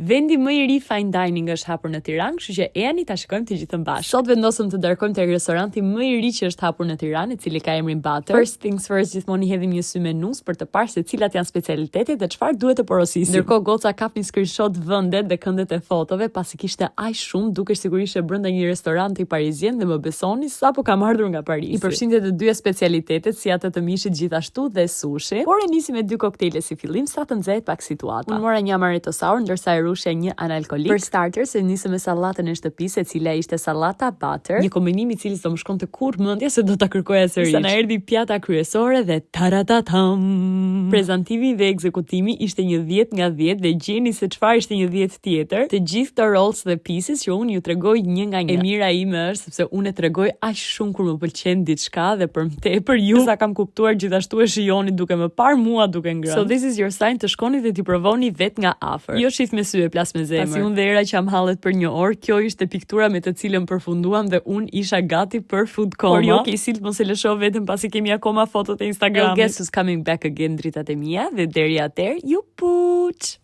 Vendi më i ri fine dining është hapur në Tiranë, kështu që eni ta shikojmë të gjithë bashkë. Sot vendosëm të darkojmë tek restoranti më i ri që është hapur në Tiranë, i cili ka emrin Butter. First things first, gjithmonë i hedhim një sy menus për të parë se cilat janë specialitetet dhe çfarë duhet të porosisim. Ndërkohë goca kapni screenshot vendet dhe këndet e fotove, pasi kishte aq shumë, dukesh sigurisht e brenda një restoranti parizien dhe më besoni sapo kam ardhur nga Parisi. I përfshinte të dyja specialitetet, si atë të mishit gjithashtu dhe sushi, por e nisi me 2 koktejle si fillim sa të nxehet pak situata. Unë mora një amaretto sour, ndërsa e rushja një analkolik. Për starters, e nisëm me sallatën e shtëpisë, e cila ishte sallata butter, një kombinim i cili s'do më shkonte kurrë mendja se do ta kërkoja sërish. Sa na erdhi pjata kryesore dhe taratatam. Prezantimi dhe ekzekutimi ishte një 10 nga 10 dhe gjeni se çfarë ishte një 10 tjetër. Të gjithë të rolls dhe pieces që unë ju tregoj një nga një. E mira ime është sepse unë e tregoj aq shumë kur më pëlqen diçka dhe për më tepër ju sa kam kuptuar gjithashtu e shijoni duke më parë mua duke ngrënë. So this is your sign të shkoni dhe t'i provoni vet nga afër. Jo shif me sy e plas me zemër. Pasi unë dhe era që am hallet për një orë, kjo ishte piktura me të cilën përfunduam dhe unë isha gati për food coma. Por jo ke silt mos e lësho vetëm pasi kemi akoma fotot e Instagramit. Guess who's coming back again, dritat e mia, dhe deri atëherë ju puç.